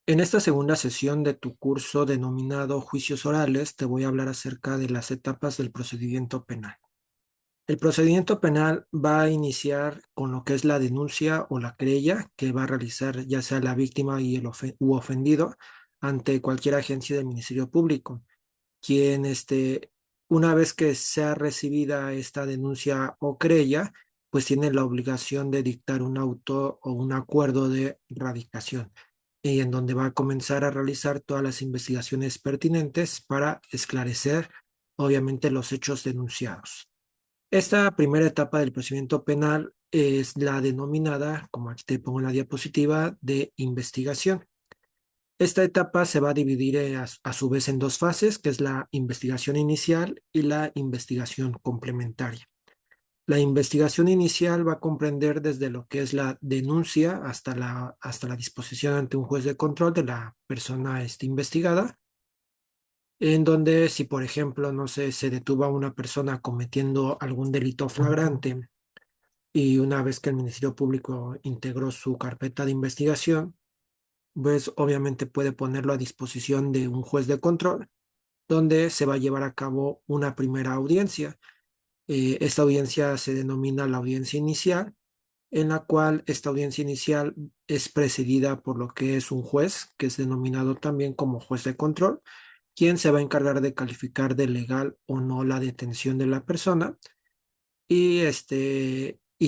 En esta segunda sesión de tu curso denominado Juicios Orales, te voy a hablar acerca de las etapas del procedimiento penal. El procedimiento penal va a iniciar con lo que es la denuncia o la querella que va a realizar ya sea la víctima y u ofendido ante cualquier agencia del Ministerio Público, quien una vez que sea recibida esta denuncia o querella, pues tiene la obligación de dictar un auto o un acuerdo de radicación, y en donde va a comenzar a realizar todas las investigaciones pertinentes para esclarecer, obviamente, los hechos denunciados. Esta primera etapa del procedimiento penal es la denominada, como aquí te pongo en la diapositiva, de investigación. Esta etapa se va a dividir a su vez en dos fases, que es la investigación inicial y la investigación complementaria. La investigación inicial va a comprender desde lo que es la denuncia hasta la disposición ante un juez de control de la persona investigada, en donde si por ejemplo, no sé, se detuvo a una persona cometiendo algún delito flagrante y una vez que el Ministerio Público integró su carpeta de investigación, pues obviamente puede ponerlo a disposición de un juez de control, donde se va a llevar a cabo una primera audiencia. Esta audiencia se denomina la audiencia inicial, en la cual esta audiencia inicial es precedida por lo que es un juez, que es denominado también como juez de control, quien se va a encargar de calificar de legal o no la detención de la persona y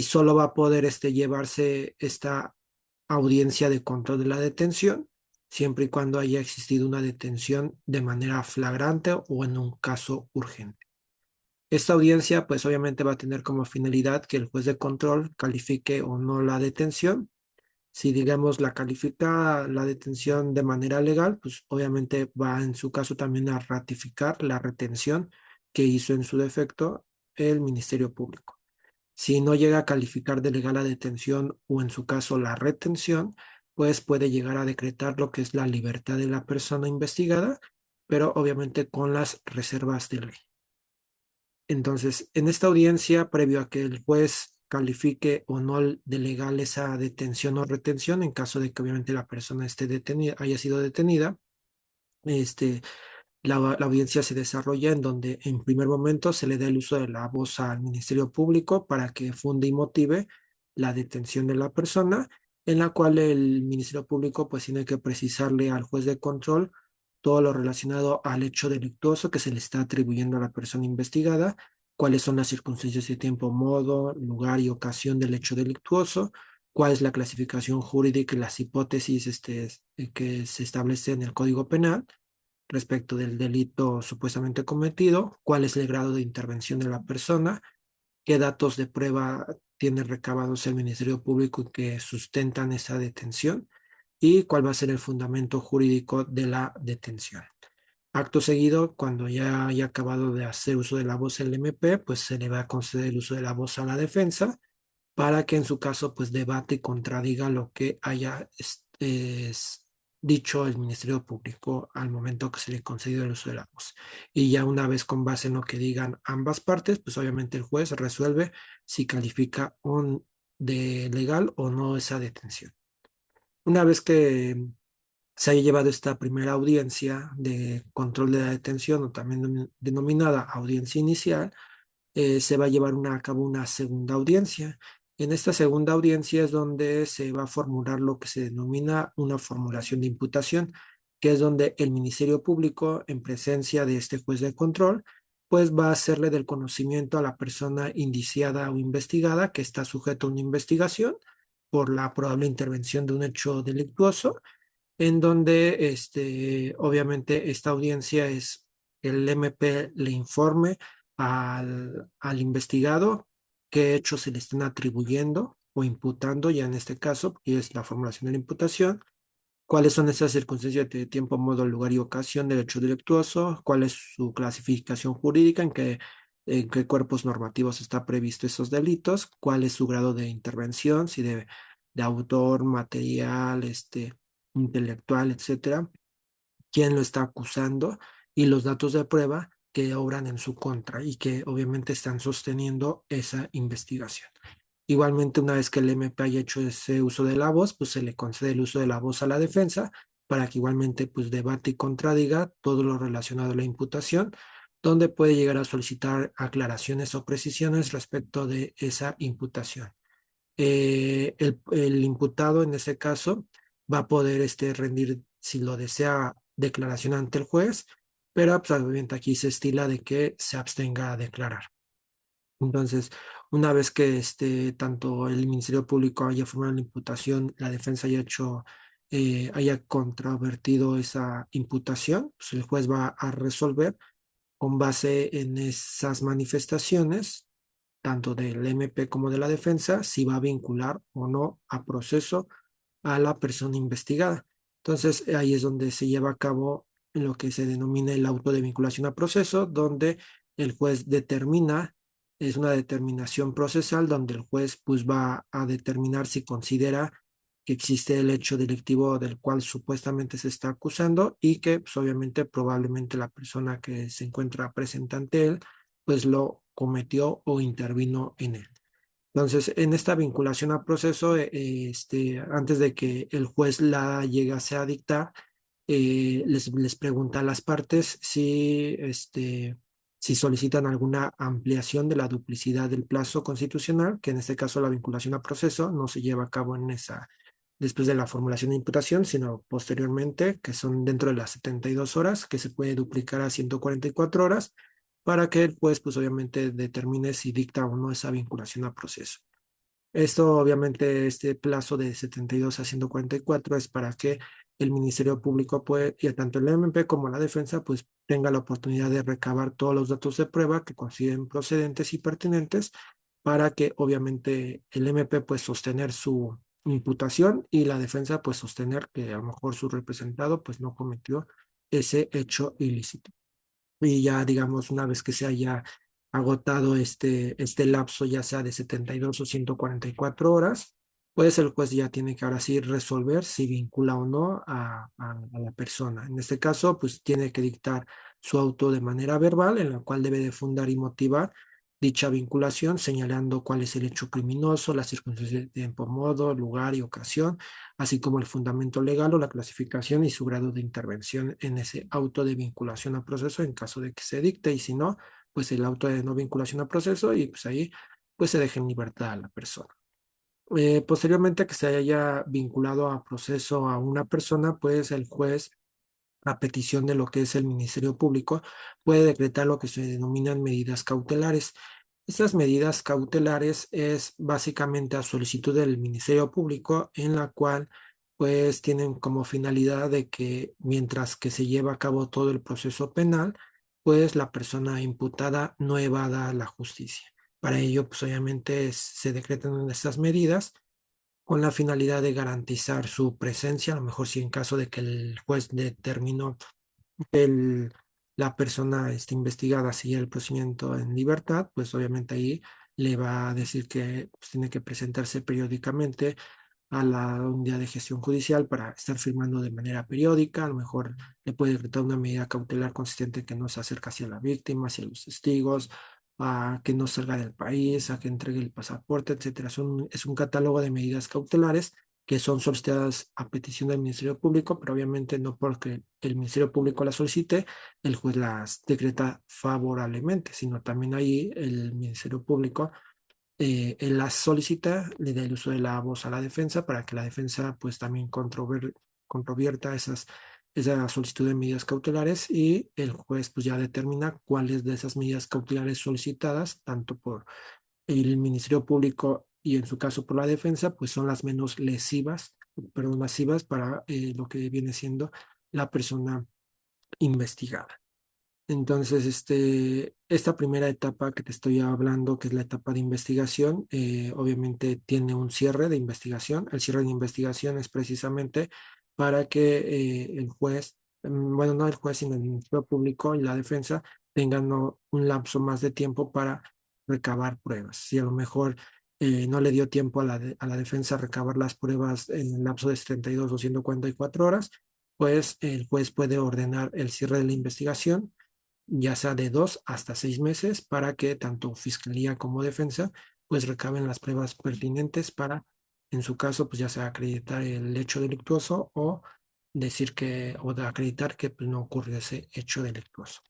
solo va a poder llevarse esta audiencia de control de la detención siempre y cuando haya existido una detención de manera flagrante o en un caso urgente. Esta audiencia, pues obviamente va a tener como finalidad que el juez de control califique o no la detención. Si, digamos, la califica la detención de manera legal, pues obviamente va en su caso también a ratificar la retención que hizo en su defecto el Ministerio Público. Si no llega a calificar de legal la detención o en su caso la retención, pues puede llegar a decretar lo que es la libertad de la persona investigada, pero obviamente con las reservas de ley. Entonces, en esta audiencia, previo a que el juez califique o no de legal esa detención o retención, en caso de que obviamente la persona esté detenida, haya sido detenida, este, la audiencia se desarrolla en donde en primer momento se le da el uso de la voz al Ministerio Público para que funde y motive la detención de la persona, en la cual el Ministerio Público pues tiene que precisarle al juez de control todo lo relacionado al hecho delictuoso que se le está atribuyendo a la persona investigada, cuáles son las circunstancias de tiempo, modo, lugar y ocasión del hecho delictuoso, cuál es la clasificación jurídica y las hipótesis que se establece en el Código Penal respecto del delito supuestamente cometido, cuál es el grado de intervención de la persona, qué datos de prueba tiene recabados el Ministerio Público que sustentan esa detención y cuál va a ser el fundamento jurídico de la detención. Acto seguido, cuando ya haya acabado de hacer uso de la voz el MP, pues se le va a conceder el uso de la voz a la defensa para que en su caso pues debate y contradiga lo que haya dicho el Ministerio Público al momento que se le concedió el uso de la voz. Y ya una vez con base en lo que digan ambas partes, pues obviamente el juez resuelve si califica de legal o no esa detención. Una vez que se haya llevado esta primera audiencia de control de la detención o también denominada audiencia inicial, se va a llevar a cabo una segunda audiencia. En esta segunda audiencia es donde se va a formular lo que se denomina una formulación de imputación, que es donde el Ministerio Público, en presencia de este juez de control, pues va a hacerle del conocimiento a la persona indiciada o investigada que está sujeta a una investigación por la probable intervención de un hecho delictuoso, en donde obviamente esta audiencia es el MP le informe al investigado qué hechos se le están atribuyendo o imputando, ya en este caso, y es la formulación de la imputación, cuáles son esas circunstancias de tiempo, modo, lugar y ocasión del hecho delictuoso, cuál es su clasificación jurídica, en qué cuerpos normativos está previsto esos delitos, cuál es su grado de intervención, si de autor, material, intelectual, etcétera, quién lo está acusando y los datos de prueba que obran en su contra y que obviamente están sosteniendo esa investigación. Igualmente, una vez que el MP haya hecho ese uso de la voz, pues se le concede el uso de la voz a la defensa para que igualmente pues debate y contradiga todo lo relacionado a la imputación, donde puede llegar a solicitar aclaraciones o precisiones respecto de esa imputación. El imputado en ese caso va a poder rendir, si lo desea, declaración ante el juez, pero pues, obviamente aquí se estila de que se abstenga a declarar. Entonces, una vez que tanto el Ministerio Público haya formado la imputación, la defensa haya controvertido esa imputación, pues el juez va a resolver con base en esas manifestaciones, tanto del MP como de la defensa, si va a vincular o no a proceso a la persona investigada. Entonces, ahí es donde se lleva a cabo lo que se denomina el auto de vinculación a proceso, donde el juez determina, es una determinación procesal, donde el juez pues va a determinar si considera que existe el hecho delictivo del cual supuestamente se está acusando y que pues, obviamente probablemente la persona que se encuentra presente ante él pues lo cometió o intervino en él. Entonces, en esta vinculación a proceso, antes de que el juez la llegase a dictar, les pregunta a las partes si solicitan alguna ampliación de la duplicidad del plazo constitucional, que en este caso la vinculación a proceso no se lleva a cabo después de la formulación de imputación, sino posteriormente, que son dentro de las 72 horas, que se puede duplicar a 144 horas, para que el juez, pues obviamente, determine si dicta o no esa vinculación a proceso. Esto, obviamente, este plazo de 72 a 144 es para que el Ministerio Público, y tanto el MP como la defensa, pues tenga la oportunidad de recabar todos los datos de prueba que consideren procedentes y pertinentes para que, obviamente, el MP, pues, sostener su imputación y la defensa, pues, sostener que a lo mejor su representado, pues, no cometió ese hecho ilícito. Y ya, digamos, una vez que se haya agotado este lapso, ya sea de 72 o 144 horas, pues el juez ya tiene que ahora sí resolver si vincula o no a la persona. En este caso, pues tiene que dictar su auto de manera verbal, en la cual debe de fundar y motivar dicha vinculación, señalando cuál es el hecho criminoso, las circunstancias de tiempo, modo, lugar y ocasión, así como el fundamento legal o la clasificación y su grado de intervención en ese auto de vinculación a proceso en caso de que se dicte, y si no, pues el auto de no vinculación a proceso, y pues ahí pues se deja en libertad a la persona. Posteriormente a que se haya vinculado a proceso a una persona, pues el juez, a petición de lo que es el Ministerio Público, puede decretar lo que se denominan medidas cautelares. Estas medidas cautelares es básicamente a solicitud del Ministerio Público, en la cual pues tienen como finalidad de que mientras que se lleva a cabo todo el proceso penal, pues la persona imputada no evada la justicia. Para ello, pues obviamente se decretan estas medidas con la finalidad de garantizar su presencia, a lo mejor si en caso de que el juez determinó que la persona investigada sigue el procedimiento en libertad, pues obviamente ahí le va a decir que pues, tiene que presentarse periódicamente a la unidad de gestión judicial para estar firmando de manera periódica. A lo mejor le puede decretar una medida cautelar consistente que no se acerque hacia la víctima, hacia los testigos, a que no salga del país, a que entregue el pasaporte, etcétera. Es un catálogo de medidas cautelares que son solicitadas a petición del Ministerio Público, pero obviamente no porque el Ministerio Público las solicite, el juez las decreta favorablemente, sino también ahí el Ministerio Público él las solicita, le da el uso de la voz a la defensa para que la defensa pues también controvierta esa solicitud de medidas cautelares, y el juez pues ya determina cuáles de esas medidas cautelares solicitadas, tanto por el Ministerio Público y en su caso por la defensa, pues son las menos lesivas, perdón, masivas para lo que viene siendo la persona investigada. Entonces, esta primera etapa que te estoy hablando, que es la etapa de investigación, obviamente tiene un cierre de investigación. El cierre de investigación es precisamente para que el juez, bueno, no el juez, sino el Ministerio Público y la defensa tengan un lapso más de tiempo para recabar pruebas. Si a lo mejor no le dio tiempo a la defensa a recabar las pruebas en el lapso de 72 o 144 horas, pues el juez puede ordenar el cierre de la investigación, ya sea de 2 hasta 6 meses, para que tanto fiscalía como defensa pues recaben las pruebas pertinentes para, en su caso, pues ya sea acreditar el hecho delictuoso o decir que o de acreditar que pues, no ocurrió ese hecho delictuoso.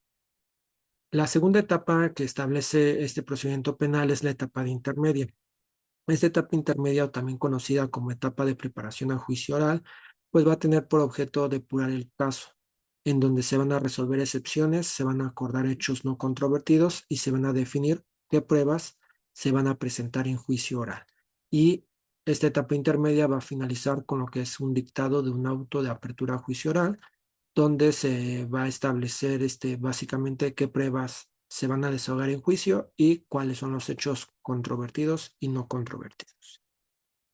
La segunda etapa que establece este procedimiento penal es la etapa de intermedia. Esta etapa intermedia, o también conocida como etapa de preparación a juicio oral, pues va a tener por objeto depurar el caso, en donde se van a resolver excepciones, se van a acordar hechos no controvertidos y se van a definir qué pruebas se van a presentar en juicio oral. Y esta etapa intermedia va a finalizar con lo que es un dictado de un auto de apertura a juicio oral, donde se va a establecer básicamente qué pruebas se van a desahogar en juicio y cuáles son los hechos controvertidos y no controvertidos.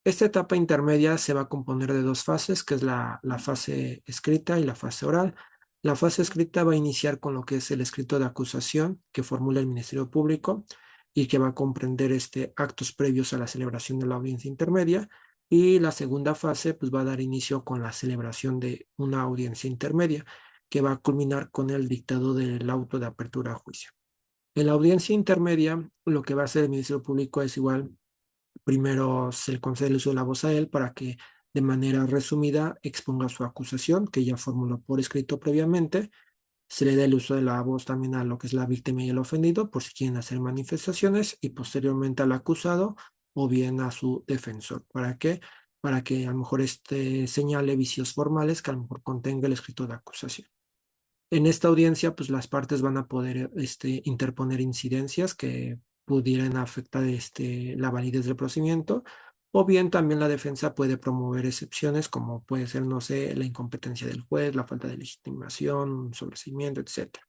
Esta etapa intermedia se va a componer de dos fases, que es la fase escrita y la fase oral. La fase escrita va a iniciar con lo que es el escrito de acusación que formula el Ministerio Público y que va a comprender actos previos a la celebración de la audiencia intermedia. Y la segunda fase pues, va a dar inicio con la celebración de una audiencia intermedia que va a culminar con el dictado del auto de apertura a juicio. En la audiencia intermedia, lo que va a hacer el Ministerio Público es igual. Primero se le concede el uso de la voz a él para que de manera resumida exponga su acusación, que ya formuló por escrito previamente. Se le da el uso de la voz también a lo que es la víctima y el ofendido, por si quieren hacer manifestaciones, y posteriormente al acusado o bien a su defensor. ¿Para qué? Para que a lo mejor señale vicios formales que a lo mejor contenga el escrito de acusación. En esta audiencia, pues las partes van a poder interponer incidencias que pudieran afectar la validez del procedimiento, o bien también la defensa puede promover excepciones como puede ser, no sé, la incompetencia del juez, la falta de legitimación, un sobreseimiento, etcétera.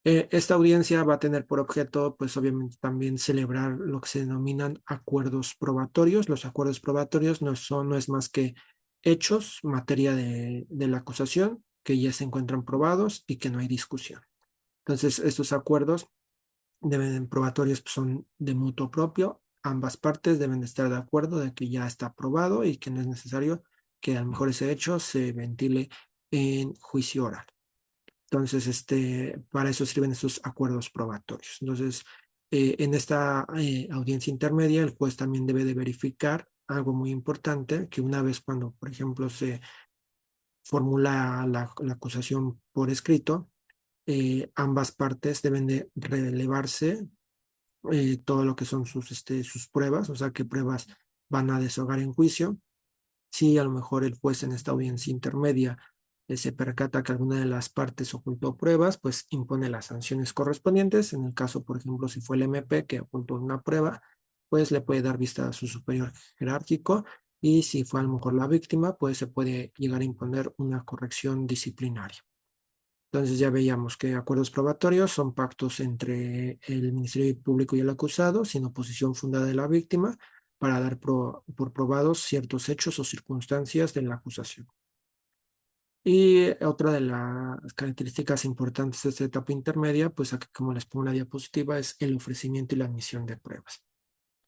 Esta audiencia va a tener por objeto, pues obviamente también celebrar lo que se denominan acuerdos probatorios. Los acuerdos probatorios no es más que hechos, materia de la acusación, que ya se encuentran probados y que no hay discusión. Entonces, estos acuerdos probatorios pues, son de mutuo propio. Ambas partes deben de estar de acuerdo de que ya está probado y que no es necesario que a lo mejor ese hecho se ventile en juicio oral. Entonces, para eso sirven esos acuerdos probatorios. Entonces, en esta audiencia intermedia, el juez también debe de verificar algo muy importante, que una vez cuando, por ejemplo, se formula la acusación por escrito, ambas partes deben de relevarse todo lo que son sus pruebas, o sea, qué pruebas van a desahogar en juicio. Si a lo mejor el juez en esta audiencia intermedia se percata que alguna de las partes ocultó pruebas, pues impone las sanciones correspondientes. En el caso, por ejemplo, si fue el MP que ocultó una prueba, pues le puede dar vista a su superior jerárquico, y si fue a lo mejor la víctima, pues se puede llegar a imponer una corrección disciplinaria. Entonces ya veíamos que acuerdos probatorios son pactos entre el Ministerio Público y el acusado, sin oposición fundada de la víctima, para dar por probados ciertos hechos o circunstancias de la acusación. Y otra de las características importantes de esta etapa intermedia, pues aquí como les pongo en la diapositiva, es el ofrecimiento y la admisión de pruebas.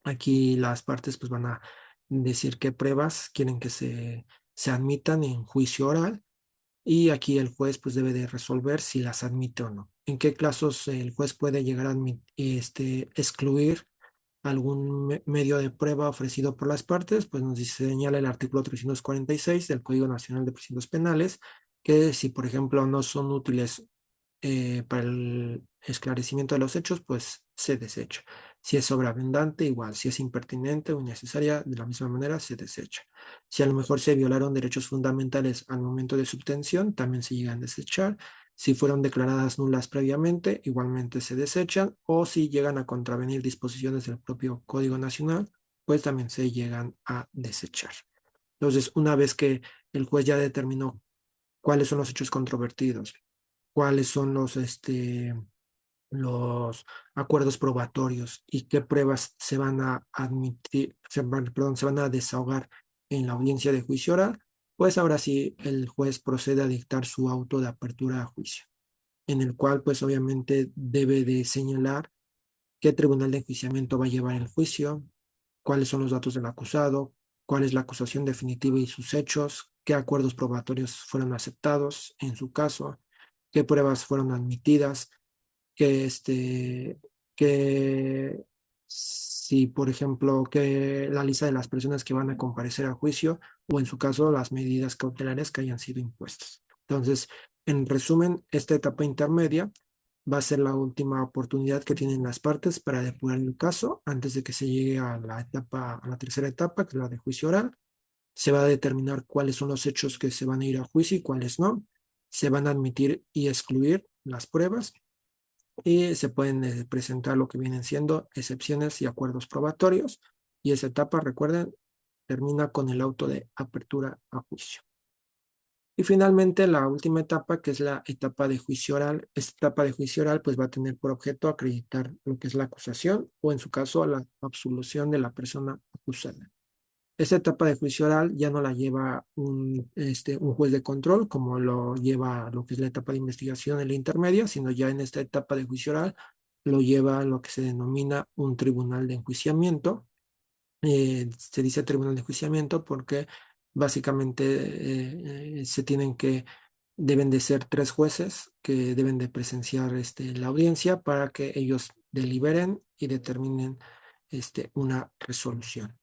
Aquí las partes pues van a decir qué pruebas quieren que se admitan en juicio oral, y aquí el juez pues debe de resolver si las admite o no. ¿En qué casos el juez puede llegar a excluir algún medio de prueba ofrecido por las partes? Pues nos señala el artículo 346 del Código Nacional de Procedimientos Penales, que si por ejemplo no son útiles para el esclarecimiento de los hechos, pues se desecha. Si es sobreabundante, igual. Si es impertinente o innecesaria, de la misma manera se desecha. Si a lo mejor se violaron derechos fundamentales al momento de su obtención, también se llegan a desechar. Si fueron declaradas nulas previamente, igualmente se desechan. O si llegan a contravenir disposiciones del propio Código Nacional, pues también se llegan a desechar. Entonces, una vez que el juez ya determinó cuáles son los hechos controvertidos, cuáles son los acuerdos probatorios y qué pruebas se van a admitir, perdón, se van a desahogar en la audiencia de juicio oral, pues ahora sí el juez procede a dictar su auto de apertura a juicio, en el cual pues obviamente debe de señalar qué tribunal de enjuiciamiento va a llevar el juicio, cuáles son los datos del acusado, cuál es la acusación definitiva y sus hechos, qué acuerdos probatorios fueron aceptados en su caso, qué pruebas fueron admitidas, qué, qué Si, por ejemplo, que la lista de las personas que van a comparecer a juicio o en su caso las medidas cautelares que hayan sido impuestas. Entonces, en resumen, esta etapa intermedia va a ser la última oportunidad que tienen las partes para depurar el caso antes de que se llegue a la etapa, a la tercera etapa, que es la de juicio oral. Se va a determinar cuáles son los hechos que se van a ir a juicio y cuáles no. Se van a admitir y excluir las pruebas y se pueden presentar lo que vienen siendo excepciones y acuerdos probatorios. Y esa etapa, recuerden, termina con el auto de apertura a juicio. Y finalmente la última etapa, que es la etapa de juicio oral. Esta etapa de juicio oral pues va a tener por objeto acreditar lo que es la acusación o en su caso la absolución de la persona acusada. Esta etapa de juicio oral ya no la lleva un juez de control como lo lleva lo que es la etapa de investigación en la intermedia, sino ya en esta etapa de juicio oral lo lleva lo que se denomina un tribunal de enjuiciamiento. Se dice tribunal de enjuiciamiento porque básicamente se tienen que, deben de ser tres jueces que deben de presenciar la audiencia para que ellos deliberen y determinen una resolución.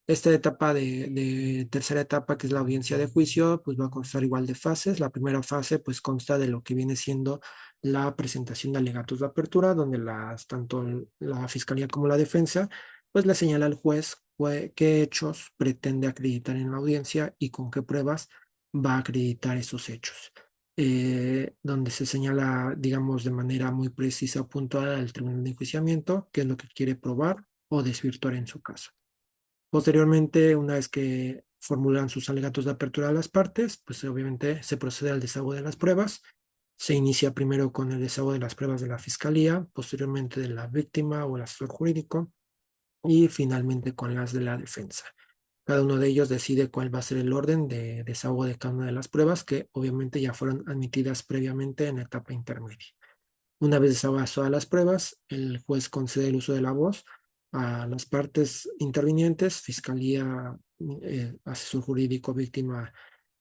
Esta etapa de tercera etapa, que es la audiencia de juicio, pues va a constar igual de fases. La primera fase, pues consta de lo que viene siendo la presentación de alegatos de apertura, donde tanto la fiscalía como la defensa, pues le señala al juez qué hechos pretende acreditar en la audiencia y con qué pruebas va a acreditar esos hechos. Donde se señala, digamos, de manera muy precisa o puntual al tribunal de enjuiciamiento, qué es lo que quiere probar o desvirtuar en su caso. Posteriormente, una vez que formulan sus alegatos de apertura a las partes, pues obviamente se procede al desahogo de las pruebas. Se inicia primero con el desahogo de las pruebas de la fiscalía, posteriormente de la víctima o el asesor jurídico y finalmente con las de la defensa. Cada uno de ellos decide cuál va a ser el orden de desahogo de cada una de las pruebas que obviamente ya fueron admitidas previamente en la etapa intermedia. Una vez desahogadas las pruebas, el juez concede el uso de la voz a las partes intervinientes, fiscalía, asesor jurídico, víctima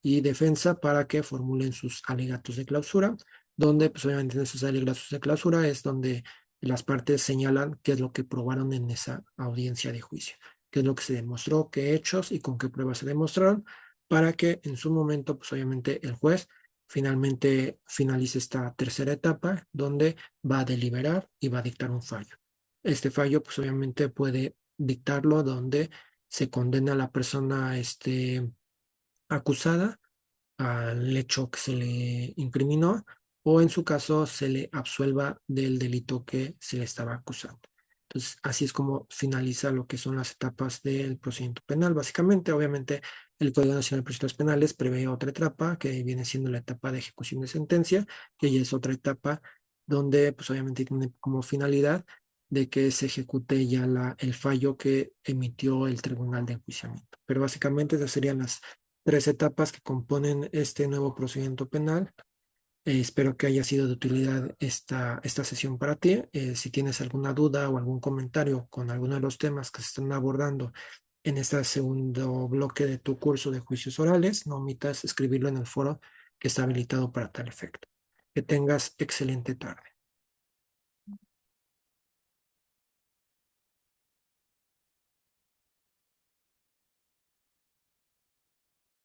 y defensa para que formulen sus alegatos de clausura, donde pues obviamente en esos alegatos de clausura es donde las partes señalan qué es lo que probaron en esa audiencia de juicio, qué es lo que se demostró, qué hechos y con qué pruebas se demostraron, para que en su momento pues obviamente el juez finalmente finaliza esta tercera etapa donde va a deliberar y va a dictar un fallo. Este fallo, pues obviamente puede dictarlo donde se condena a la persona acusada al hecho que se le incriminó o en su caso se le absuelva del delito que se le estaba acusando. Entonces, así es como finaliza lo que son las etapas del procedimiento penal. Básicamente, obviamente, el Código Nacional de Procedimientos Penales prevé otra etapa que viene siendo la etapa de ejecución de sentencia, que ya es otra etapa donde, pues obviamente, tiene como finalidad de que se ejecute ya el fallo que emitió el Tribunal de Enjuiciamiento. Pero básicamente esas serían las tres etapas que componen este nuevo procedimiento penal. Espero que haya sido de utilidad esta sesión para ti. Si tienes alguna duda o algún comentario con alguno de los temas que se están abordando en este segundo bloque de tu curso de juicios orales, no omitas escribirlo en el foro que está habilitado para tal efecto. Que tengas excelente tarde.